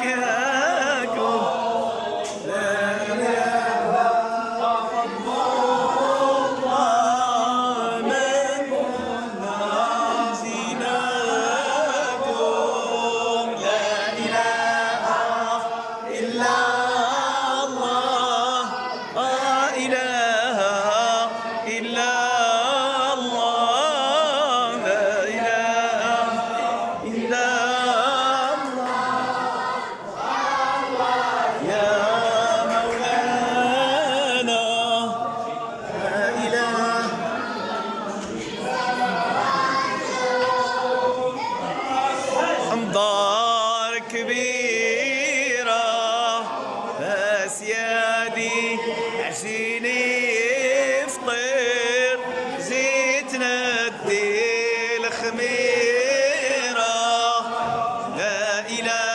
إلهكم لا إله الله من نازلكم لا إله إلا الله لا إله إلا الله لا إله إلا يا مولانا لا إله أنظار كبيرة بس يادي عشيني فطير زيتنا الدي الخميرة لا إله